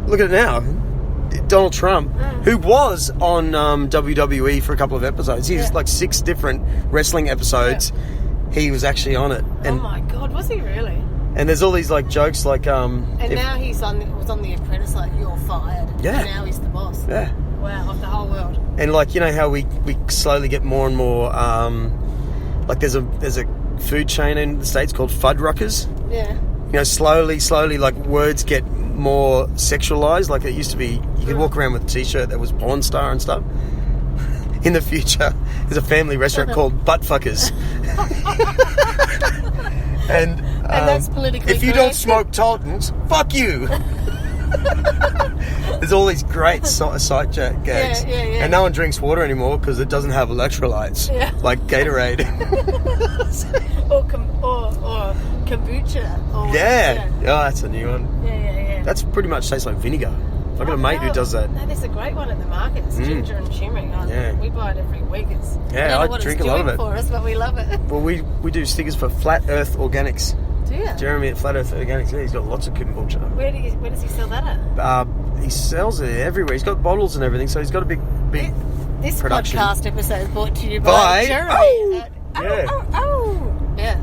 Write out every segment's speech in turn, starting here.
look at it now. Donald Trump, who was on WWE for a couple of episodes. He's like 6 different wrestling episodes. Yeah. He was actually on it. And, oh my God, was he really? And there's all these like jokes like... and now he's was on The Apprentice, like, you're fired. Yeah. And now he's the boss. Yeah. Wow, of the whole world. And like, you know how we slowly get more and more... like there's a food chain in the States called Fuddruckers. Yeah. You know, slowly, like words get more sexualized. Like it used to be, you could walk around with a t-shirt that was porn star and stuff. In the future, there's a family restaurant called Buttfuckers. and that's politically if you correct. don't smoke Toltons, fuck you. There's all these great side gags. Yeah. And no one drinks water anymore because it doesn't have electrolytes. Yeah. Like Gatorade. or kombucha. Or Yeah. Oh, that's a new one. Yeah. That's pretty much tastes like vinegar. I've got a mate who does that. No, there's a great one at the market. It's ginger and turmeric. Yeah. We buy it every week. I drink a lot of it. For us, but we love it. Well, we do stickers for Flat Earth Organics. Do you? Jeremy at Flat Earth Organics. Yeah, he's got lots of kombucha. Where does he sell that at? He sells it everywhere. He's got bottles and everything, so he's got a big This production. podcast episode is brought to you by Jeremy. Yeah. Yeah.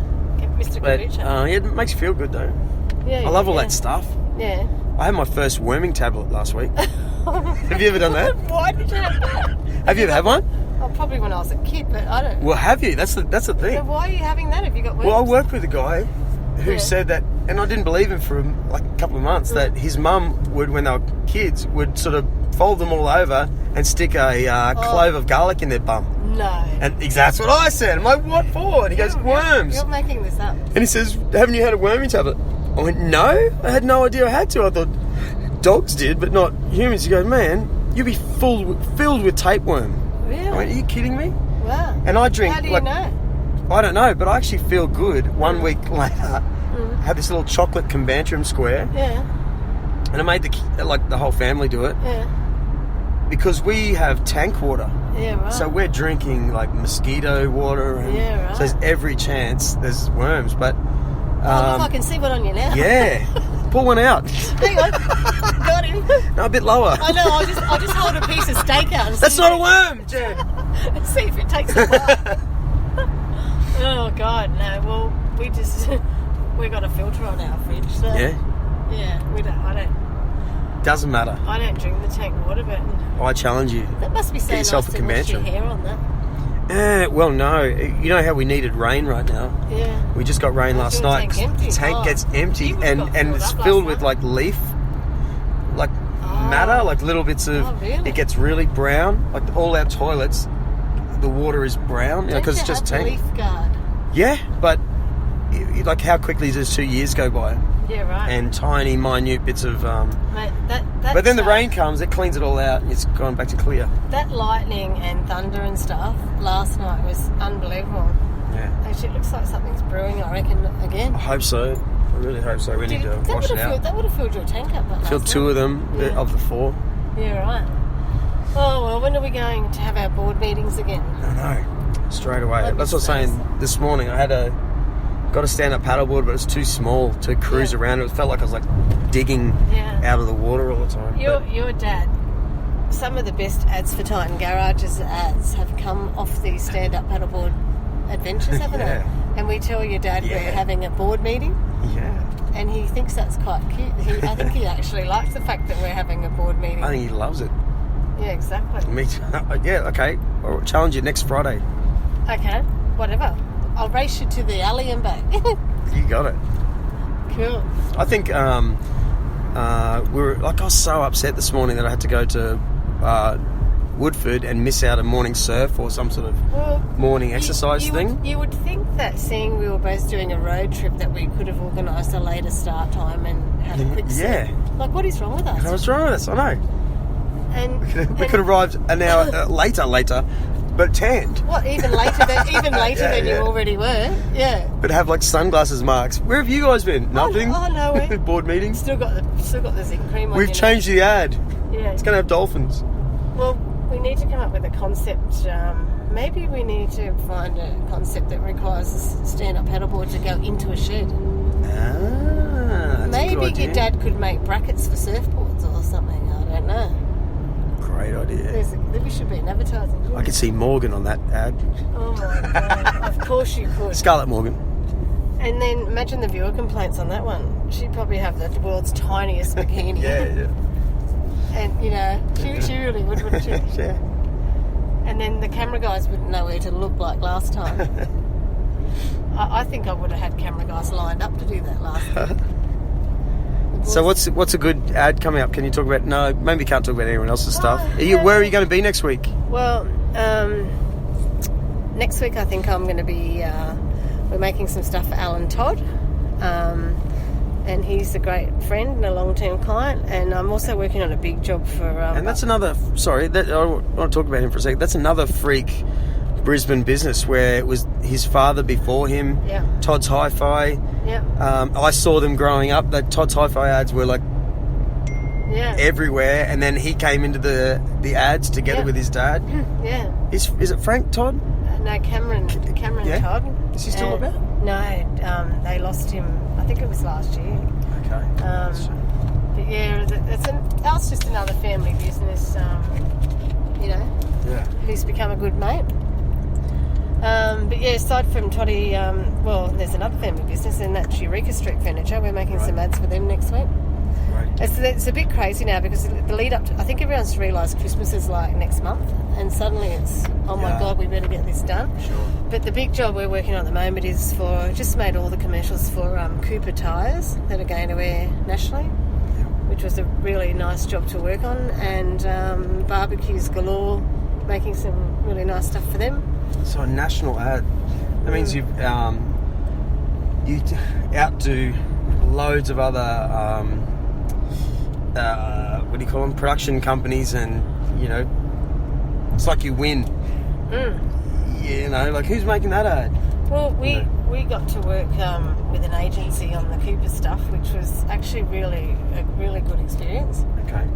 Mr. Kombucha. It makes you feel good though. Yeah. I love all that stuff. Yeah. I had my first worming tablet last week. Have you ever done that? Why did you have that? Have you ever had one? Oh, probably when I was a kid, but I don't. Well, have you? That's the thing. So why are you having that if you got worms? Well, I worked with a guy who said that, and I didn't believe him for like a couple of months, that his mum would, when they were kids, would sort of fold them all over and stick a clove of garlic in their bum. No. And that's what I said. I'm like, what for? And he goes, worms. You're making this up. And he says, haven't you had a worming tablet? I went, no. I had no idea I had to. I thought dogs did, but not humans. He goes, man, you'll be filled with tapeworm. Really? I went, are you kidding me? Wow. And I drink... How do you know? I don't know, but I actually feel good. 1 week later, I had this little chocolate Combantrum square. Yeah. And I made the whole family do it. Yeah. Because we have tank water. Yeah, right. So we're drinking like mosquito water. And right. So there's every chance there's worms. But look, I can see one on you now. Yeah. Pull one out. Hang on. Got him. No, a bit lower. I know, I'll just hold a piece of steak out and That's not a worm, Jen. see if it takes a while. Oh God, no. Well, we got a filter on our fridge. So Yeah. Yeah, I don't Doesn't matter. I don't drink the tank water, but I challenge you. that must be so Get nice yourself a to wash your Combantrum. hair on that. Well, no. You know how we needed rain right now? Yeah. We just got rain last your night. tank empty? The tank gets empty You would've got and it's filled up filled last with night. like leaf, like matter, like little bits of. Oh, really? It gets really brown. Like all our toilets, the water is brown because it's just tank. leaf guard. Yeah, but like how quickly does 2 years go by? Yeah, right. And tiny, minute bits of. Mate, But then the rain comes, it cleans it all out, and it's gone back to clear. That lightning and thunder and stuff last night was unbelievable. Yeah. Actually, it looks like something's brewing, I reckon, again. I hope so. I really hope so. We need to wash it out. That would have filled your tank up. Filled 2 of them of the 4. Yeah, right. Oh, well, when are we going to have our board meetings again? I know. Straight away. That'd be That's what I was saying this morning. I got a stand-up paddleboard, but it was too small to cruise around. It felt like I was like digging out of the water all the time. Your dad, some of the best Ads for Titan Garages ads have come off these stand-up paddleboard adventures, haven't they? And we tell your dad we're having a board meeting. Yeah. And he thinks that's quite cute. I think he actually likes the fact that we're having a board meeting. I think he loves it. Yeah, exactly. Me too. Yeah, okay. I'll challenge you next Friday. Okay, whatever. I'll race you to the alley and back. You got it. Cool. I think I was so upset this morning that I had to go to Woodford and miss out a morning surf or some sort of morning exercise thing. You would think that seeing we were both doing a road trip that we could have organised a later start time and had a quick surf. Yeah. Like, what is wrong with us? What's wrong with us? I know. And we could have arrived an hour later, but tanned. What, even later than you already were? Yeah. But have like sunglasses marks. Where have you guys been? Nothing? Oh, no way. Board meetings? Still got the zinc cream on. We've changed the ad. Yeah. It's going to have dolphins. Well, we need to come up with a concept. Maybe we need to find a concept that requires a stand-up paddleboard to go into a shed. That's a good Maybe idea. your dad could make brackets for surfboards or something. you should be in advertising. I could see Morgan on that ad. Oh my God. Of course you could. Scarlett Morgan. And then imagine the viewer complaints on that one. She'd probably have the world's tiniest bikini. Yeah. And, you know, she really would, wouldn't she? Yeah. And then the camera guys wouldn't know where to look like last time. I think I would have had camera guys lined up to do that last time. So what's a good ad coming up? Can you talk about? No, maybe can't talk about anyone else's stuff. Where are you going to be next week? Well, next week I think I'm going to be. We're making some stuff for Alan Todd, and he's a great friend and a long-term client. And I'm also working on a big job for. And that's another. Sorry, I want to talk about him for a second. That's another freak Brisbane business where it was his father before him. Yeah. Todd's Hi-Fi. Yeah. I saw them growing up. The Todd's Hi-Fi ads were like everywhere, and then he came into the ads together with his dad. Yeah. Is it Frank Todd? No, Cameron Todd. Is he still about? No, they lost him. I think it was last year. Okay. But yeah, that's just another family business. You know. Yeah. Who's become a good mate. But yeah, aside from Toddy, there's another family business, and that's Eureka Street Furniture. We're making some ads for them next week. Right. It's a bit crazy now because the lead up to, I think everyone's realised Christmas is like next month, and suddenly it's, oh my God, we better get this done. Sure. But the big job we're working on at the moment is just made all the commercials for Cooper tyres that are going to air nationally, which was a really nice job to work on, and barbecues galore, making some really nice stuff for them. So a national ad. That means you outdo loads of other what do you call them? Production companies, and you know, it's like you win. You know, like who's making that ad? Well, we got to work with an agency on the Cooper stuff, which was actually a really good experience. Okay.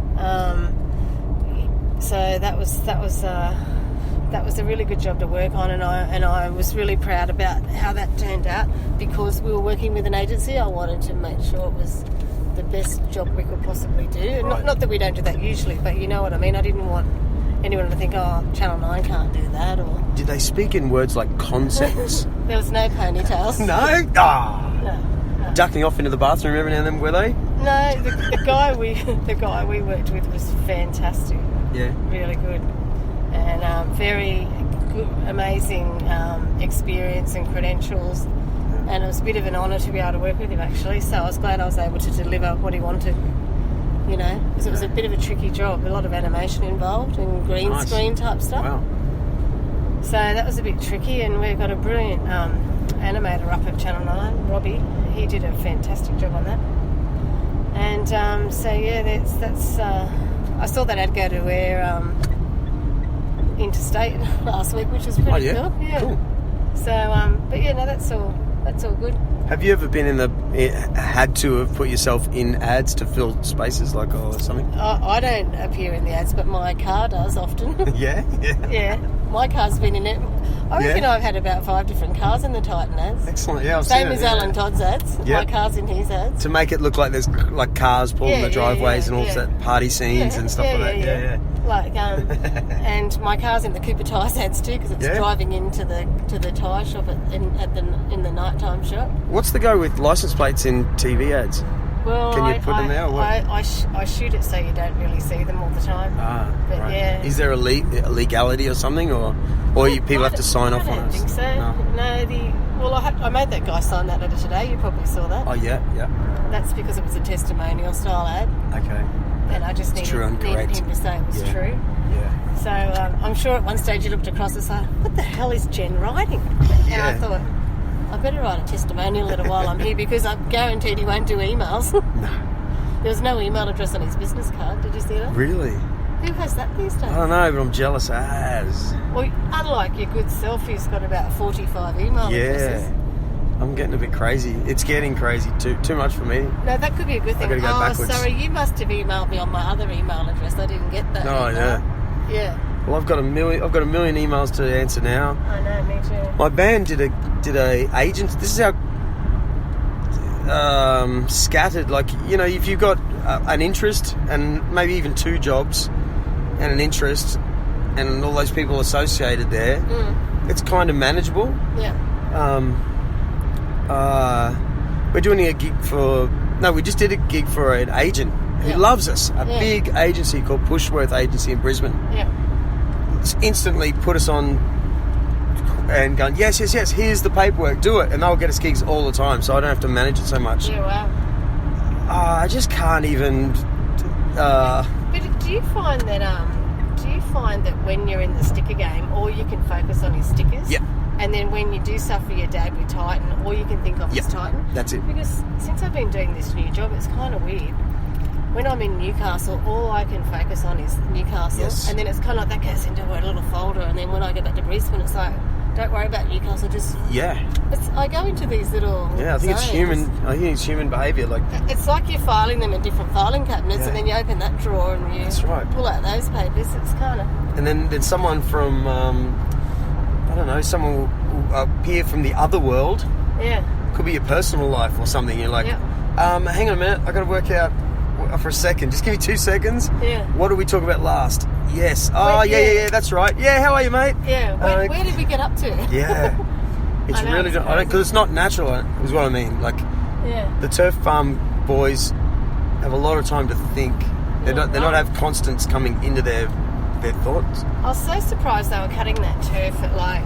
So that was a really good job to work on, and I was really proud about how that turned out because we were working with an agency. I wanted to make sure it was the best job we could possibly do. Right. Not that we don't do that usually, but you know what I mean. I didn't want anyone to think, oh, Channel 9 can't do that. Or Did they speak in words like concepts? there was no ponytails. No? No. Ducking off into the bathroom every now and then, were they? No, the guy we worked with was fantastic. Yeah. Really good. And very good, amazing experience and credentials. And it was a bit of an honour to be able to work with him, actually. So I was glad I was able to deliver what he wanted, you know, because it was a bit of a tricky job. A lot of animation involved and green screen type stuff. Wow. So that was a bit tricky, and we've got a brilliant animator up at Channel 9, Robbie. He did a fantastic job on that. And so, yeah, that's I saw that ad go to air interstate last week, which was pretty cool. Yeah. Cool. So, but yeah, no, that's all good. Have you ever been had to have put yourself in ads to fill spaces or something? I don't appear in the ads, but my car does often. Yeah? Yeah, my car's been in it. I reckon I've had about 5 different cars in the Titan ads. Excellent, yeah. Same as Alan Todd's ads. Yeah. My car's in his ads. To make it look like there's like cars pulled in the driveways and all that party scenes and stuff like that. Yeah. Like, and my car's in the Cooper Tyres ads too because it's driving into the tyre shop in the nighttime shop. What's the go with license plates in TV ads? Well, can you put them there? Or what? I shoot it so you don't really see them all the time. But right. yeah. Is there a legality or something, or people have to sign off on it? I don't think so. No, I made that guy sign that letter today. You probably saw that. Oh yeah. That's because it was a testimonial style ad. Okay. And I just needed him to say it was true. Yeah. So I'm sure at one stage he looked across and said, "What the hell is Jen writing?" And I thought, I better write a testimonial letter while I'm here because I'm guaranteed he won't do emails. No. There was no email address on his business card. Did you see that? Really? Who has that these days? I don't know, but I'm jealous as. Well, unlike your good self, who's got about 45 email addresses. I'm getting a bit crazy. It's getting crazy too much for me. No, that could be a good thing. I've got to go backwards. Sorry, you must have emailed me on my other email address. I didn't get that. Oh, email. Yeah. Well, I've got a million emails to answer now. I know, me too. My band did a agent. This is how scattered. Like, you know, if you've got an interest and maybe even 2 jobs and an interest, and all those people associated there, it's kind of manageable. Yeah. We're doing a gig we just did a gig for an agent who loves us, a big agency called Pushworth Agency in Brisbane. Yeah. It's instantly put us on and going, yes, here's the paperwork, do it, and they'll get us gigs all the time, so I don't have to manage it so much. Yeah, wow. I just can't even. But do you find that when you're in the sticker game, all you can focus on is stickers? Yeah. And then when you do stuff for your dad with Titan, all you can think of is Titan? That's it. Because since I've been doing this new job, it's kind of weird. When I'm in Newcastle, all I can focus on is Newcastle. Yes. And then it's kind of like that goes into a little folder. And then when I get back to Brisbane, it's like, don't worry about Newcastle, just... Yeah. I go into these little Yeah, I think zones. it's human behaviour. Like, It's like you're filing them in different filing cabinets, and then you open that drawer and you That's right. pull out those papers. It's kind of... and then someone from, I don't know, someone will appear from the other world. Yeah. Could be your personal life or something. You're like, hang on a minute, I got to work out for a second. Just give me 2 seconds. Yeah. What did we talk about last? Yes. Oh, yeah, that's right. Yeah, how are you, mate? Yeah. Where did we get up to? Yeah. It's really, because it's not natural, is what I mean. Like, the turf farm boys have a lot of time to think. They're not have constants coming into their thoughts. I was so surprised they were cutting that turf at like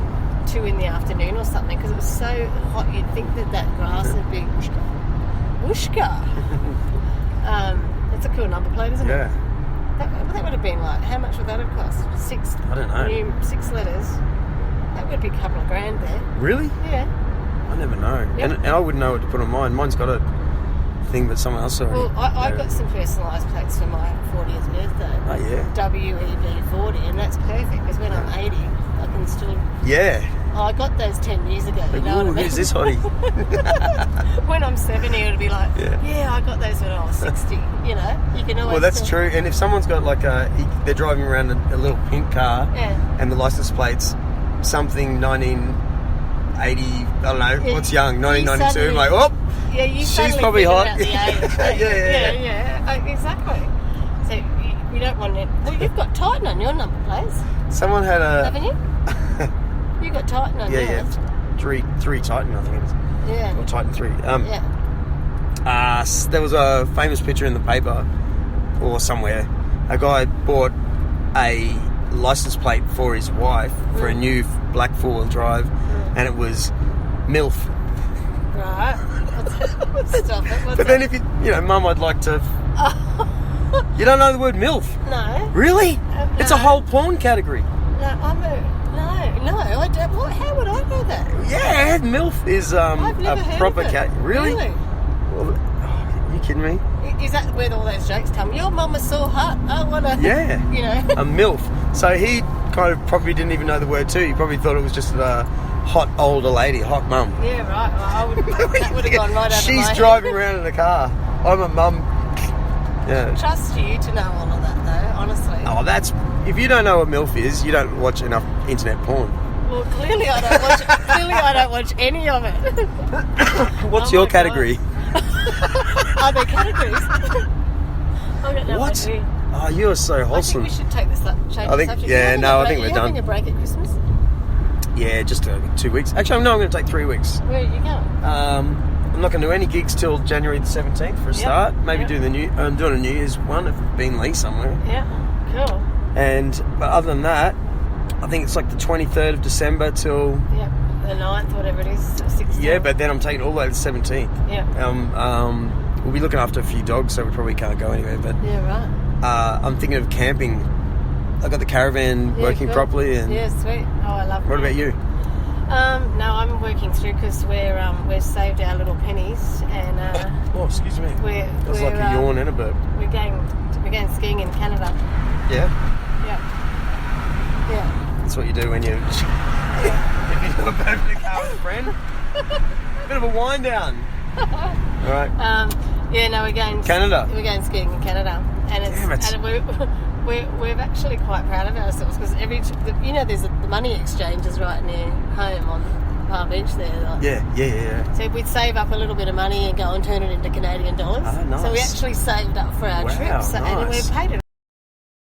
2 in the afternoon or something, because it was so hot. You'd think that grass would be Wooshka. That's a cool number plate, isn't it? Yeah. That would have been like, how much would that have cost? 6. I don't know. 6 letters. That would be a couple of grand there. Really? Yeah. I never know. Yep. And I wouldn't know what to put on mine. Mine's got a thing, but someone else already. Well, I got some personalised plates for my 40th birthday. Oh, yeah. WEB40, and that's perfect, because when I'm 80, I can still... Yeah. Oh, I got those 10 years ago, you know what I mean? Who's this hottie? When I'm 70, it'll be like, Yeah. I got those when I was 60, you know? You can always... Well, that's true. And if someone's got like they're driving around a little pink car, and the license plate's something 1980, I don't know, what's young, 1992, I'm like, oh, yeah, you she's probably hot. Yeah, exactly. So you don't want it. Well, you've got Titan on your number plates, someone had haven't you? You got Titan on yours. Yeah, three Titan, I think it is. Yeah. Or Titan 3. There was a famous picture in the paper or somewhere. A guy bought a license plate for his wife for a new black four-wheel drive, and it was MILF. Right. Stop it. But then if Mum, I'd like to... You don't know the word MILF? No. Really? No. It's a whole porn category. No, I don't. How would I know that? Yeah, MILF is I've never a heard proper of it. category. Really? Well, are you kidding me? Is that where all those jokes come? Your mum is so hot. I want to... Yeah. You know. A MILF. So he kind of probably didn't even know the word too. He probably thought it was just a hot older lady, hot mum. Yeah, right. Well, that would have gone right over my She's head. driving around in a car. I'm a mum. Yeah. Trust you to know all of that, though, honestly. Oh, that's... If you don't know what MILF is, you don't watch enough internet porn. Well, clearly I don't watch any of it. What's your category? Are there categories? I don't know What? Oh, you are so wholesome. I think we should take this up. Change the subject. Yeah, no, I think we're Are you having done. a break at Christmas? Yeah, just 2 weeks. Actually, no, I'm going to take 3 weeks. Where are you going? I'm not going to do any gigs till January the 17th for a start. Maybe do I'm doing a New Year's one at Beenleigh somewhere. Yeah, cool. But other than that, I think it's like the 23rd of December till... Yeah, the 9th, whatever it is, 16th. Yeah, but then I'm taking all the way to the 17th. Yeah. We'll be looking after a few dogs, so we probably can't go anywhere. But yeah, right. I'm thinking of camping. I've got the caravan working properly. And yeah, sweet. Oh, I love it. What about you? No, I'm working through because we've saved our little pennies and oh, excuse me. That's like a yawn and a burp. We're going skiing in Canada. Yeah. Yeah. That's what you do when you if you do a burp in the car with a friend. Bit of a wind down. All right. We're going Canada. We're going skiing in Canada, and we're actually quite proud of ourselves because there's the money exchange is right near home on Palm Beach there. Like. Yeah. So we'd save up a little bit of money and go and turn it into Canadian dollars. Oh, nice. So we actually saved up for our trip. So, nice. And we've paid it